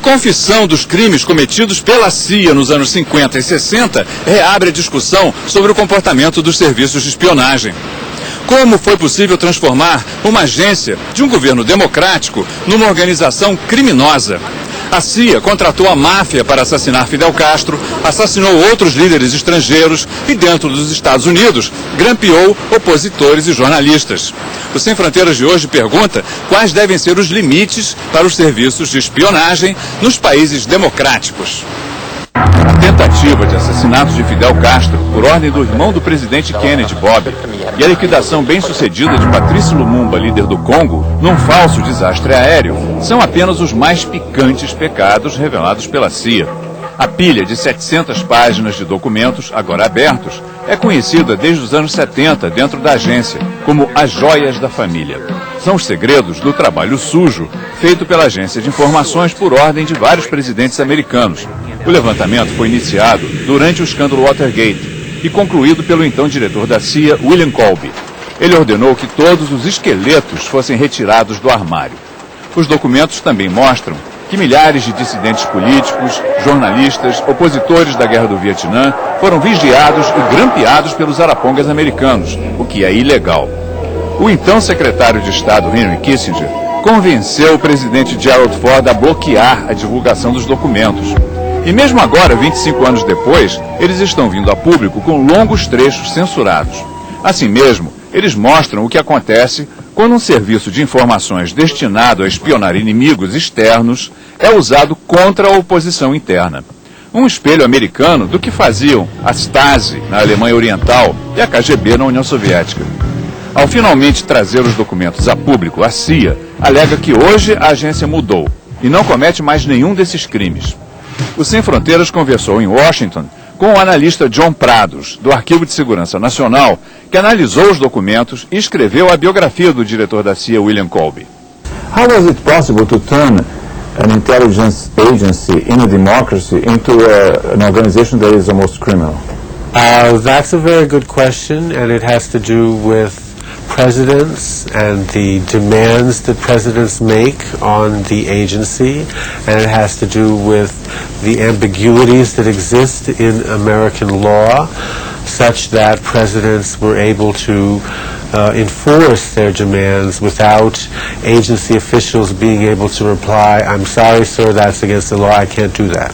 confissão dos crimes cometidos pela CIA nos anos 50 e 60 reabre a discussão sobre o comportamento dos serviços de espionagem. Como foi possível transformar uma agência de um governo democrático numa organização criminosa? A CIA contratou a máfia para assassinar Fidel Castro, assassinou outros líderes estrangeiros e, dentro dos Estados Unidos, grampeou opositores e jornalistas. O Sem Fronteiras de hoje pergunta quais devem ser os limites para os serviços de espionagem nos países democráticos. A tentativa de assassinato de Fidel Castro por ordem do irmão do presidente Kennedy, Bob, e a liquidação bem-sucedida de Patrice Lumumba, líder do Congo, num falso desastre aéreo, são apenas os mais picantes pecados revelados pela CIA. A pilha de 700 páginas de documentos, agora abertos, é conhecida desde os anos 70 dentro da agência como as joias da família. São os segredos do trabalho sujo feito pela agência de informações por ordem de vários presidentes americanos. O levantamento foi iniciado durante o escândalo Watergate e concluído pelo então diretor da CIA, William Colby. Ele ordenou que todos os esqueletos fossem retirados do armário. Os documentos também mostram que milhares de dissidentes políticos, jornalistas, opositores da Guerra do Vietnã foram vigiados e grampeados pelos arapongas americanos, o que é ilegal. O então secretário de Estado, Henry Kissinger, convenceu o presidente Gerald Ford a bloquear a divulgação dos documentos. E mesmo agora, 25 anos depois, eles estão vindo a público com longos trechos censurados. Assim mesmo, eles mostram o que acontece quando um serviço de informações destinado a espionar inimigos externos é usado contra a oposição interna. Um espelho americano do que faziam a Stasi na Alemanha Oriental e a KGB na União Soviética. Ao finalmente trazer os documentos a público, a CIA alega que hoje a agência mudou e não comete mais nenhum desses crimes. O Sem Fronteiras conversou em Washington com o analista John Prados, do Arquivo de Segurança Nacional, que analisou os documentos e escreveu a biografia do diretor da CIA, William Colby. How was it possible to turn an intelligence agency in a democracy into an organization that is almost criminal? That's a very good question, and it has to do with presidents and the demands that presidents make on the agency, and it has to do with the ambiguities that exist in American law, such that presidents were able to enforce their demands without agency officials being able to reply, "I'm sorry, sir, that's against the law, I can't do that."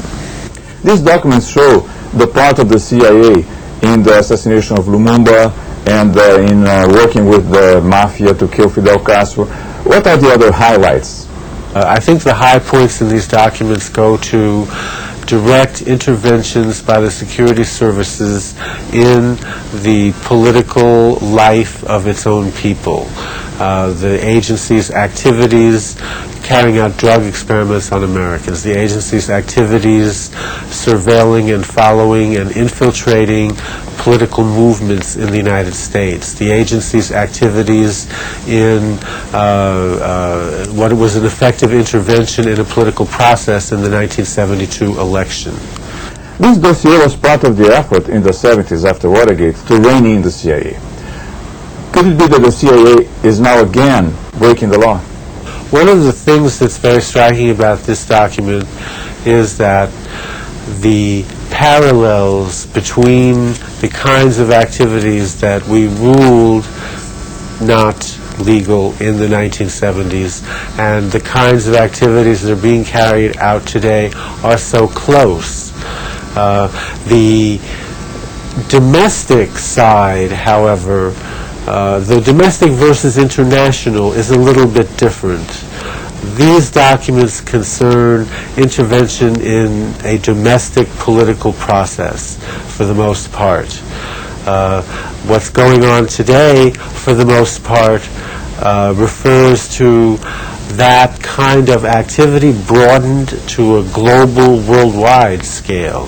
These documents show the part of the CIA in the assassination of Lumumba and in working with the mafia to kill Fidel Castro. What are the other highlights? I think the high points in these documents go to direct interventions by the security services in the political life of its own people. The agency's activities carrying out drug experiments on Americans, the agency's activities surveilling and following and infiltrating political movements in the United States, the agency's activities in what was an effective intervention in a political process in the 1972 election. This dossier was part of the effort in the 70s after Watergate to rein in the CIA. Could it be that the CIA is now again breaking the law? One of the things that's very striking about this document is that the parallels between the kinds of activities that we ruled not legal in the 1970s and the kinds of activities that are being carried out today are so close. The domestic side, however, the domestic versus international is a little bit different. These documents concern intervention in a domestic political process for the most part. What's going on today, for the most part, refers to that kind of activity broadened to a global, worldwide scale.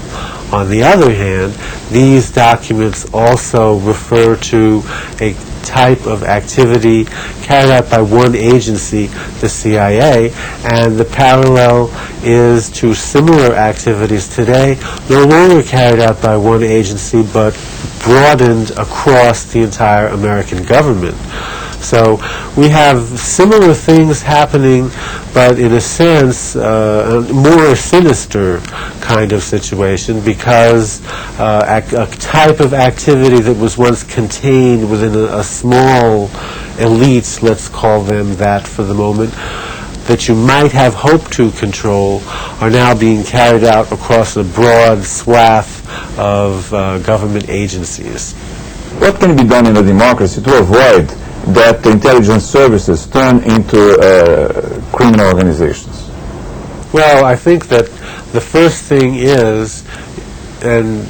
On the other hand, these documents also refer to a type of activity carried out by one agency, the CIA, and the parallel is to similar activities today, no longer carried out by one agency, but broadened across the entire American government. So we have similar things happening, but in a sense, a more sinister kind of situation, because a type of activity that was once contained within a small elite, let's call them that for the moment, that you might have hoped to control, are now being carried out across a broad swath of government agencies. What can be done in a democracy to avoid that the intelligence services turn into criminal organizations? Well, I think that the first thing is, and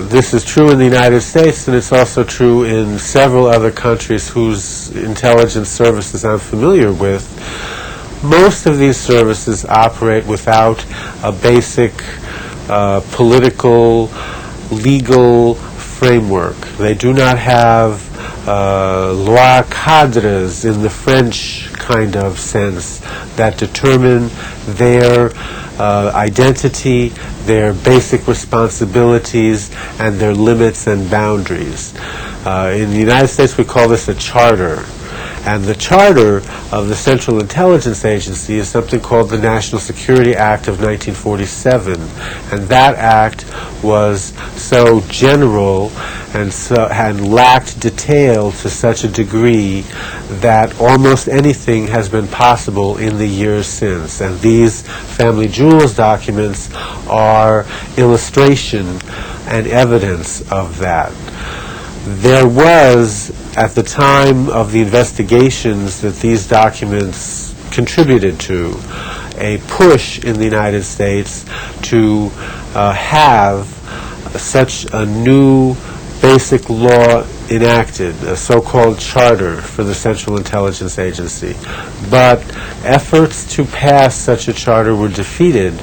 this is true in the United States, and it's also true in several other countries whose intelligence services I'm familiar with, most of these services operate without a basic political, legal framework. They do not have loi cadres in the French kind of sense that determine their identity, their basic responsibilities, and their limits and boundaries. In the United States, we call this a charter. And the charter of the Central Intelligence Agency is something called the National Security Act of 1947. And that act was so general and lacked detail to such a degree that almost anything has been possible in the years since. And these Family Jewels documents are illustration and evidence of that. There was, at the time of the investigations that these documents contributed to, a push in the United States to have such a new basic law enacted, a so-called charter for the Central Intelligence Agency. But efforts to pass such a charter were defeated.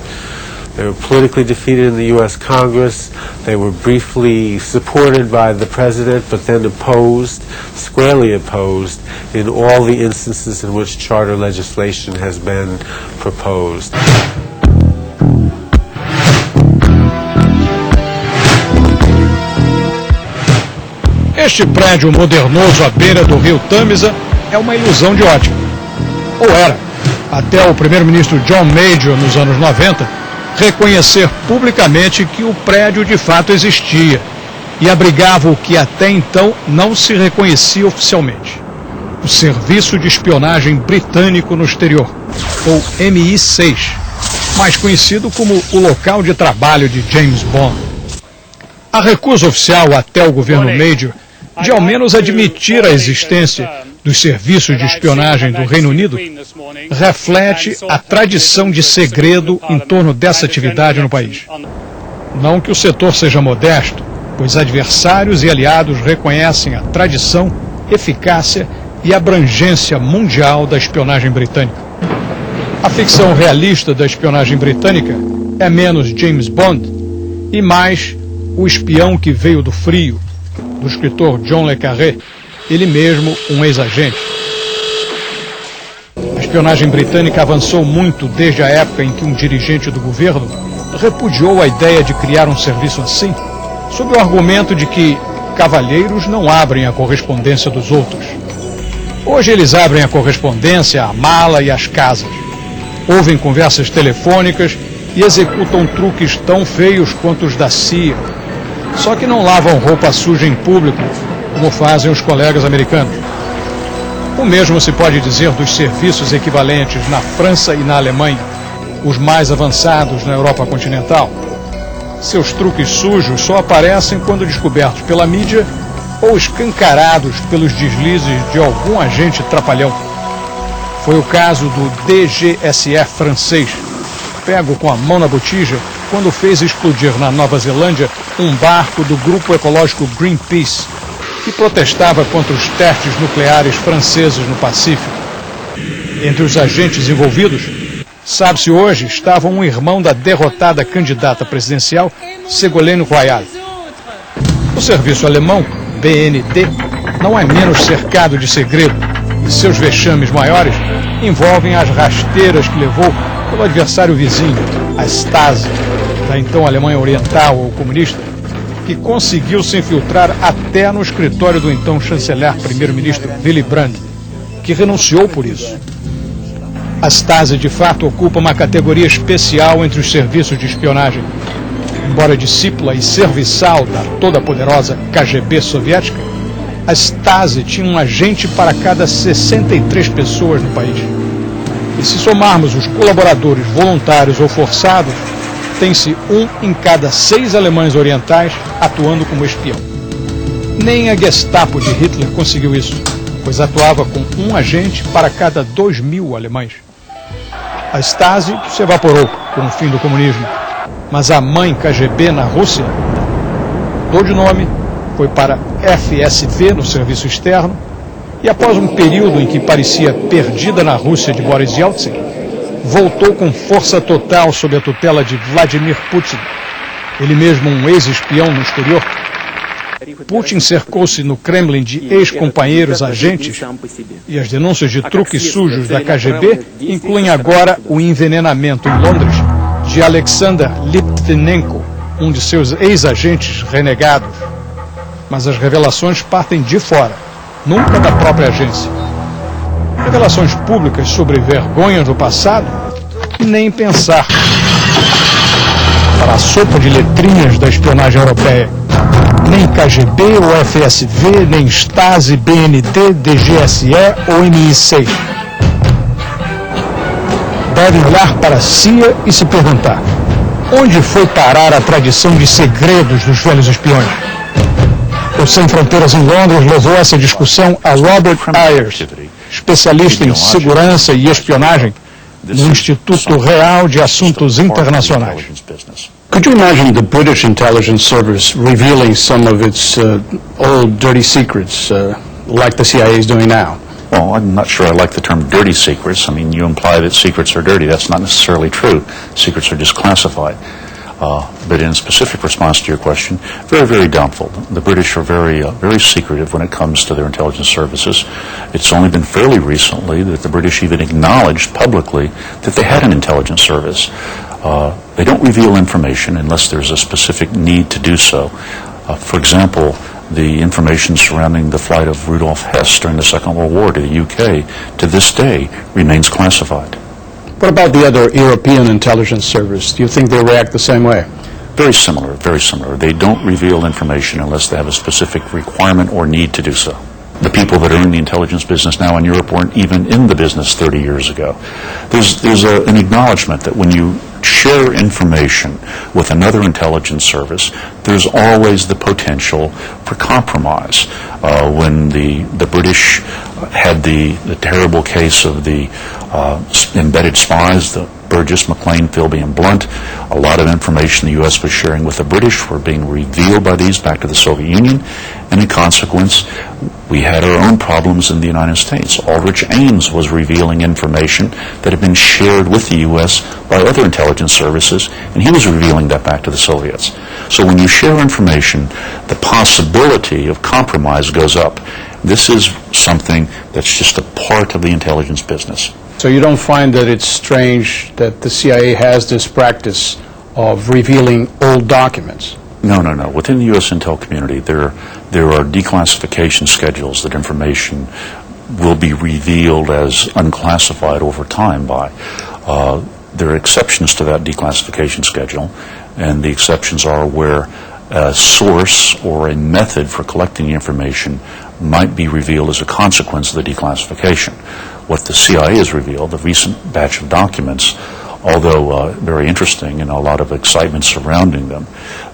They were politically defeated in the U.S. Congress. They were briefly supported by the President, but then opposed, squarely opposed, in all the instances in which charter legislation has been proposed. Este prédio modernoso à beira do rio Tâmisa é uma ilusão de ótica. Ou era, até o primeiro-ministro John Major, nos anos 90, reconhecer publicamente que o prédio de fato existia e abrigava o que até então não se reconhecia oficialmente: o Serviço de Espionagem Britânico no Exterior, ou MI6, mais conhecido como o local de trabalho de James Bond. A recusa oficial até o governo Major de ao menos admitir a existência dos serviços de espionagem do Reino Unido reflete a tradição de segredo em torno dessa atividade no país. Não que o setor seja modesto, pois adversários e aliados reconhecem a tradição, eficácia e abrangência mundial da espionagem britânica. A ficção realista da espionagem britânica é menos James Bond e mais o espião que veio do frio, do escritor John le Carré, ele mesmo um ex-agente. A espionagem britânica avançou muito desde a época em que um dirigente do governo repudiou a ideia de criar um serviço assim, sob o argumento de que cavalheiros não abrem a correspondência dos outros. Hoje eles abrem a correspondência, a mala e as casas. Ouvem conversas telefônicas e executam truques tão feios quanto os da CIA. Só que não lavam roupa suja em público, como fazem os colegas americanos. O mesmo se pode dizer dos serviços equivalentes na França e na Alemanha, os mais avançados na Europa continental. Seus truques sujos só aparecem quando descobertos pela mídia ou escancarados pelos deslizes de algum agente trapalhão. Foi o caso do DGSE francês, pego com a mão na botija quando fez explodir na Nova Zelândia um barco do grupo ecológico Greenpeace, que protestava contra os testes nucleares franceses no Pacífico. Entre os agentes envolvidos, sabe-se hoje, estava um irmão da derrotada candidata presidencial Ségolène Royal. O serviço alemão, BND, não é menos cercado de segredo, e seus vexames maiores envolvem as rasteiras que levou pelo adversário vizinho, a Stasi, da então Alemanha Oriental ou comunista, que conseguiu se infiltrar até no escritório do então chanceler primeiro-ministro Willy Brandt, que renunciou por isso. A Stasi, de fato, ocupa uma categoria especial entre os serviços de espionagem. Embora discípula e serviçal da toda-poderosa KGB soviética, a Stasi tinha um agente para cada 63 pessoas no país. E se somarmos os colaboradores voluntários ou forçados, tem-se um em cada 6 alemães orientais atuando como espião. Nem a Gestapo de Hitler conseguiu isso, pois atuava com um agente para cada 2.000 alemães. A Stasi se evaporou com o fim do comunismo, mas a mãe KGB na Rússia mudou de nome, foi para FSV no serviço externo, e após um período em que parecia perdida na Rússia de Boris Yeltsin, voltou com força total sob a tutela de Vladimir Putin, ele mesmo um ex-espião no exterior. Putin cercou-se no Kremlin de ex-companheiros agentes, e as denúncias de truques sujos da KGB incluem agora o envenenamento em Londres de Alexander Litvinenko, um de seus ex-agentes renegados. Mas as revelações partem de fora, nunca da própria agência. Revelações públicas sobre vergonhas do passado, nem pensar. Para a sopa de letrinhas da espionagem europeia, nem KGB ou FSV, nem Stasi, BND, DGSE ou MI6. Devem olhar para a CIA e se perguntar: onde foi parar a tradição de segredos dos velhos espiões? O Sem Fronteiras em Londres levou essa discussão a Robert Ayers, especialista em segurança e espionagem no Instituto Real de Assuntos Internacionais. Could you imagine the British intelligence service revealing some of its old dirty secrets, like the CIA is doing now? Well, I'm not sure I like the term dirty secrets. I mean, you imply that secrets are dirty. That's not necessarily true. Secrets are just classified. But in specific response to your question, very, very doubtful. The British are very secretive when it comes to their intelligence services. It's only been fairly recently that the British even acknowledged publicly that they had an intelligence service. They don't reveal information unless there's a specific need to do so. For example, the information surrounding the flight of Rudolf Hess during the Second World War to the UK to this day remains classified. What about the other European intelligence service? Do you think they react the same way? Very similar, very similar. They don't reveal information unless they have a specific requirement or need to do so. The people that are in the intelligence business now in Europe weren't even in the business 30 years ago. There's an acknowledgement that when you share information with another intelligence service, there's always the potential for compromise. When the British had the terrible case of the embedded spies, the Burgess, McLean, Philby, and Blunt, a lot of information the U.S. was sharing with the British were being revealed by these back to the Soviet Union, and in consequence, we had our own problems in the United States. Aldrich Ames was revealing information that had been shared with the U.S. by other intelligence services, and he was revealing that back to the Soviets. So when you share information, the possibility of compromise goes up. This is something that's just a part of the intelligence business. So you don't find that it's strange that the CIA has this practice of revealing old documents? No. Within the U.S. intel community, there are declassification schedules that information will be revealed as unclassified over time by. There are exceptions to that declassification schedule, and the exceptions are where a source or a method for collecting the information might be revealed as a consequence of the declassification. What the CIA has revealed, the recent batch of documents, although very interesting and a lot of excitement surrounding them,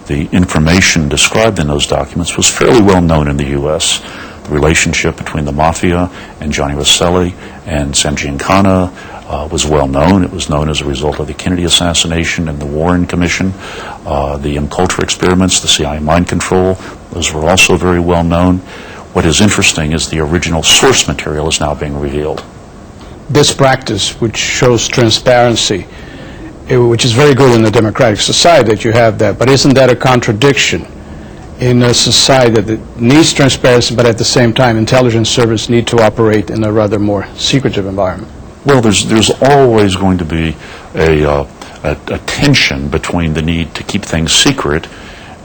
the information described in those documents was fairly well known in the U.S. The relationship between the Mafia and Gianni Rosselli and Sam Giancana was well known. It was known as a result of the Kennedy assassination and the Warren Commission. The MKUltra experiments, the CIA mind control, those were also very well known. What is interesting is the original source material is now being revealed. This practice, which shows transparency, which is very good in a democratic society that you have that, but isn't that a contradiction in a society that needs transparency, but at the same time intelligence services need to operate in a rather more secretive environment? Well, there's always going to be a tension between the need to keep things secret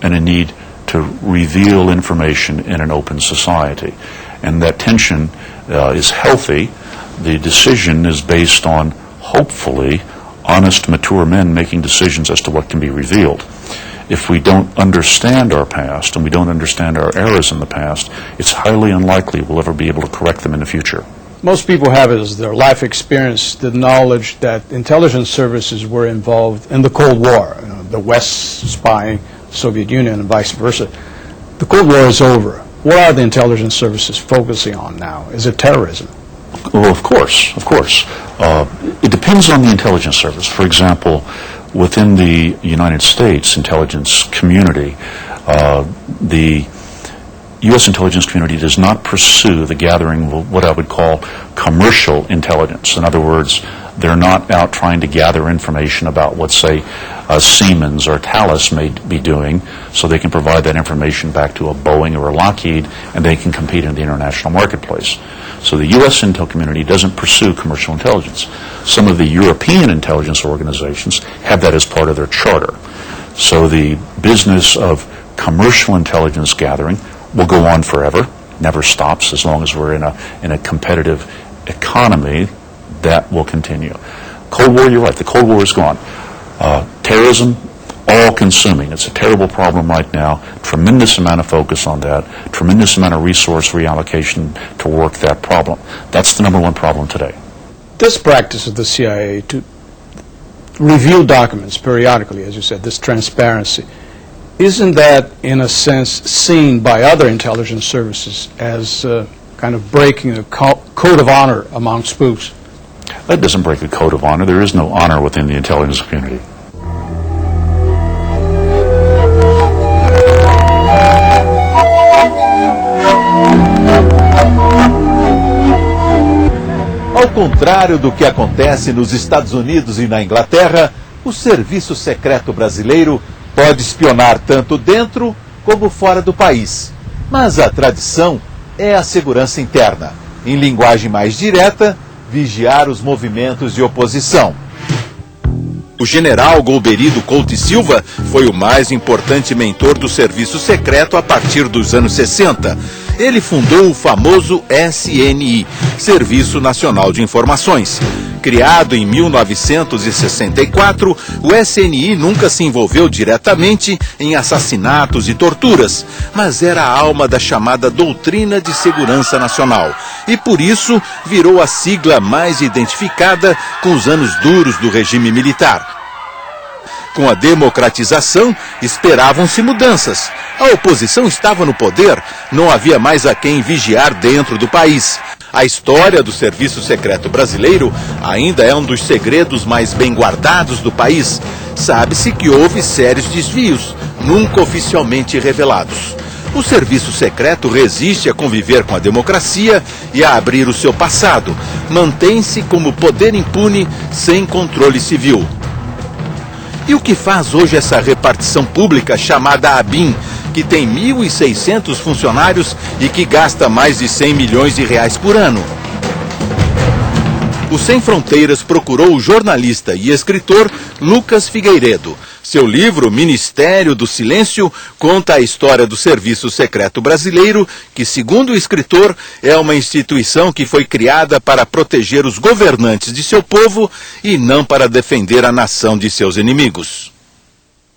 and a need to reveal information in an open society. And that tension is healthy. The decision is based on, hopefully, honest, mature men making decisions as to what can be revealed. If we don't understand our past and we don't understand our errors in the past, it's highly unlikely we'll ever be able to correct them in the future. Most people have as their life experience the knowledge that intelligence services were involved in the Cold War, the West spying Soviet Union and vice versa. The Cold War is over. What are the intelligence services focusing on now? Is it terrorism? Well, of course. It depends on the intelligence service. For example, within the United States intelligence community, the U.S. intelligence community does not pursue the gathering of what I would call commercial intelligence. In other words, they're not out trying to gather information about what, say, Siemens or Thales may be doing, so they can provide that information back to a Boeing or a Lockheed, and they can compete in the international marketplace. So the U.S. intel community doesn't pursue commercial intelligence. Some of the European intelligence organizations have that as part of their charter. So the business of commercial intelligence gathering will go on forever, never stops as long as we're in a competitive economy. That will continue. Cold War, you're right, the Cold War is gone. Terrorism, all-consuming. It's a terrible problem right now. Tremendous amount of focus on that. Tremendous amount of resource reallocation to work that problem. That's the number one problem today. This practice of the CIA to review documents periodically, as you said, this transparency, isn't that, in a sense, seen by other intelligence services as kind of breaking a code of honor among spooks? That doesn't break a code of honor. There is no honor within the intelligence community. Ao contrário do que acontece nos Estados Unidos e na Inglaterra, o Serviço Secreto Brasileiro pode espionar tanto dentro como fora do país. Mas a tradição é a segurança interna. Em linguagem mais direta, vigiar os movimentos de oposição. O general Golbery Couto e Silva foi o mais importante mentor do serviço secreto a partir dos anos 60. Ele fundou o famoso SNI, Serviço Nacional de Informações. Criado em 1964, o SNI nunca se envolveu diretamente em assassinatos e torturas, mas era a alma da chamada Doutrina de Segurança Nacional. E por isso virou a sigla mais identificada com os anos duros do regime militar. Com a democratização, esperavam-se mudanças. A oposição estava no poder, não havia mais a quem vigiar dentro do país. A história do Serviço Secreto Brasileiro ainda é um dos segredos mais bem guardados do país. Sabe-se que houve sérios desvios, nunca oficialmente revelados. O Serviço Secreto resiste a conviver com a democracia e a abrir o seu passado. Mantém-se como poder impune, sem controle civil. E o que faz hoje essa repartição pública chamada ABIN, que tem 1.600 funcionários e que gasta mais de 100 milhões de reais por ano? O Sem Fronteiras procurou o jornalista e escritor Lucas Figueiredo. Seu livro, Ministério do Silêncio, conta a história do Serviço Secreto Brasileiro, que, segundo o escritor, é uma instituição que foi criada para proteger os governantes de seu povo e não para defender a nação de seus inimigos.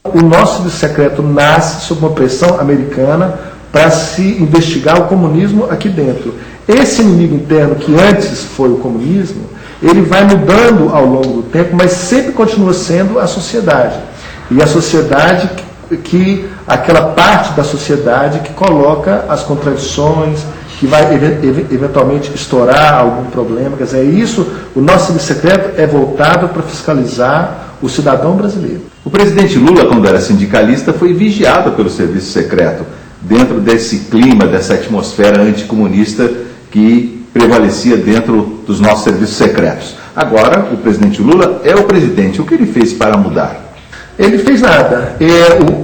O nosso serviço secreto nasce sob uma pressão americana para se investigar o comunismo aqui dentro. Esse inimigo interno, que antes foi o comunismo, ele vai mudando ao longo do tempo, mas sempre continua sendo a sociedade. E a sociedade, aquela parte da sociedade que coloca as contradições, que vai eventualmente estourar algum problema. Quer dizer, o nosso serviço secreto é voltado para fiscalizar o cidadão brasileiro. O presidente Lula, quando era sindicalista, foi vigiado pelo serviço secreto, dentro desse clima, dessa atmosfera anticomunista que prevalecia dentro dos nossos serviços secretos. Agora, o presidente Lula é o presidente. O que ele fez para mudar? Ele fez nada.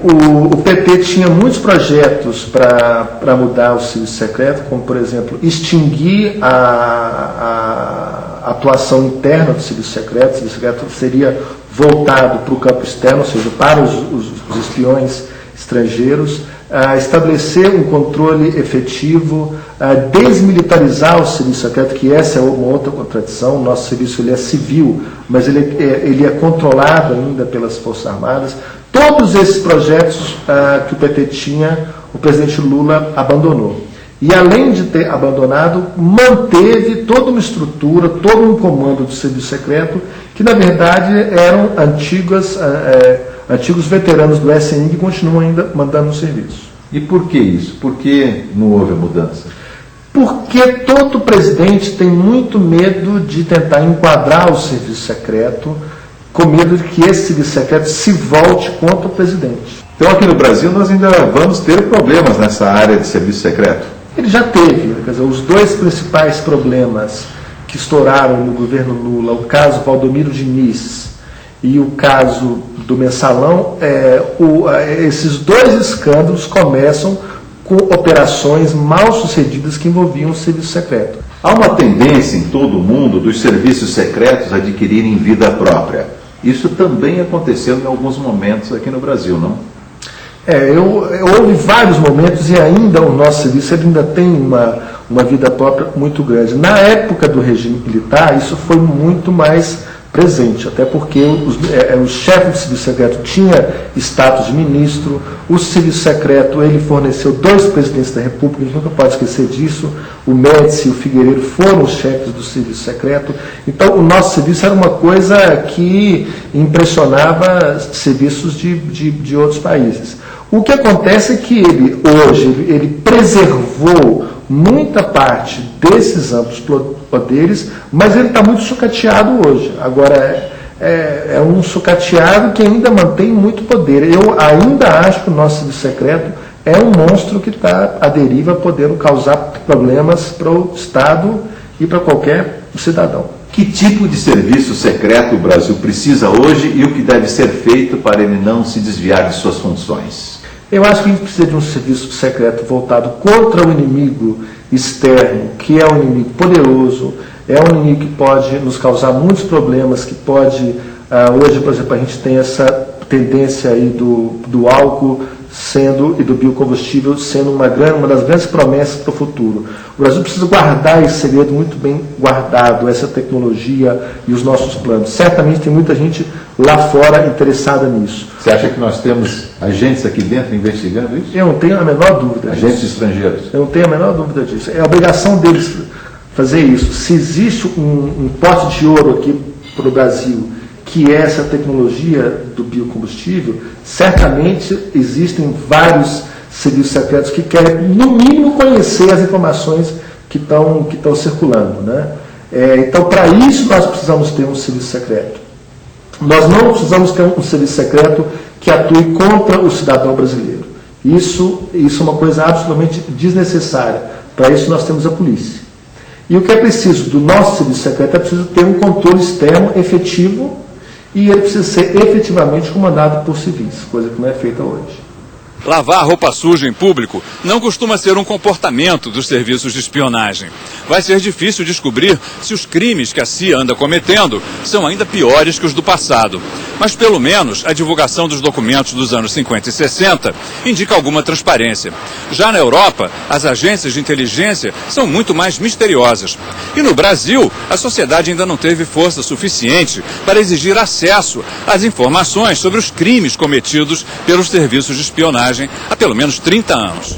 O PT tinha muitos projetos para mudar o serviço secreto, como, por exemplo, extinguir a atuação interna do serviço secreto. O serviço secreto seria voltado para o campo externo, ou seja, para os espiões estrangeiros. estabelecer um controle efetivo, desmilitarizar o serviço secreto, que essa é uma outra contradição. O nosso serviço ele é civil, mas ele é controlado ainda pelas Forças Armadas. Todos esses projetos que o PT tinha, o presidente Lula abandonou. E além de ter abandonado, manteve toda uma estrutura, todo um comando do serviço secreto, que na verdade eram antigos veteranos do SNI que continuam ainda mandando no serviço. E por que isso? Por que não houve a mudança? Porque todo presidente tem muito medo de tentar enquadrar o serviço secreto, com medo de que esse serviço secreto se volte contra o presidente. Então aqui no Brasil nós ainda vamos ter problemas nessa área de serviço secreto? Ele já teve, quer dizer, os dois principais problemas que estouraram no governo Lula, o caso Valdomiro Diniz e o caso do Mensalão, esses dois escândalos começam com operações mal sucedidas que envolviam o serviço secreto. Há uma tendência em todo o mundo dos serviços secretos adquirirem vida própria. Isso também aconteceu em alguns momentos aqui no Brasil, não? Houve vários momentos e ainda o nosso serviço ainda tem uma vida própria muito grande. Na época do regime militar, isso foi muito mais presente, até porque o chefe do serviço secreto tinha status de ministro, o serviço secreto ele forneceu 2 presidentes da República, a gente nunca pode esquecer disso, o Médici e o Figueiredo foram os chefes do serviço secreto. Então o nosso serviço era uma coisa que impressionava serviços de outros países. O que acontece é que ele preservou muita parte desses amplos poderes, mas ele está muito sucateado hoje. Agora, é um sucateado que ainda mantém muito poder. Eu ainda acho que o nosso serviço secreto é um monstro que está à deriva, podendo causar problemas para o Estado e para qualquer cidadão. Que tipo de serviço secreto o Brasil precisa hoje e o que deve ser feito para ele não se desviar de suas funções? Eu acho que a gente precisa de um serviço secreto voltado contra o inimigo externo, que é um inimigo poderoso, é um inimigo que pode nos causar muitos problemas, que pode... hoje, por exemplo, a gente tem essa tendência aí do álcool e do biocombustível sendo uma das grandes promessas para o futuro. O Brasil precisa guardar esse segredo muito bem guardado, essa tecnologia e os nossos planos. Certamente tem muita gente lá fora interessada nisso. Você acha que nós temos agentes aqui dentro investigando isso? Eu não tenho a menor dúvida disso. Agentes estrangeiros? Eu não tenho a menor dúvida disso. É a obrigação deles fazer isso. Se existe um pote de ouro aqui para o Brasil, que é essa tecnologia do biocombustível, certamente existem vários serviços secretos que querem, no mínimo, conhecer as informações que estão circulando, né? Então, para isso, nós precisamos ter um serviço secreto. Nós não precisamos ter um serviço secreto que atue contra o cidadão brasileiro. Isso é uma coisa absolutamente desnecessária. Para isso, nós temos a polícia. E o que é preciso do nosso serviço secreto é preciso ter um controle externo efetivo e ele precisa ser efetivamente comandado por civis, coisa que não é feita hoje. Lavar roupa suja em público não costuma ser um comportamento dos serviços de espionagem. Vai ser difícil descobrir se os crimes que a CIA anda cometendo são ainda piores que os do passado. Mas, pelo menos, a divulgação dos documentos dos anos 50 e 60 indica alguma transparência. Já na Europa, as agências de inteligência são muito mais misteriosas. E no Brasil, a sociedade ainda não teve força suficiente para exigir acesso às informações sobre os crimes cometidos pelos serviços de espionagem há pelo menos 30 anos.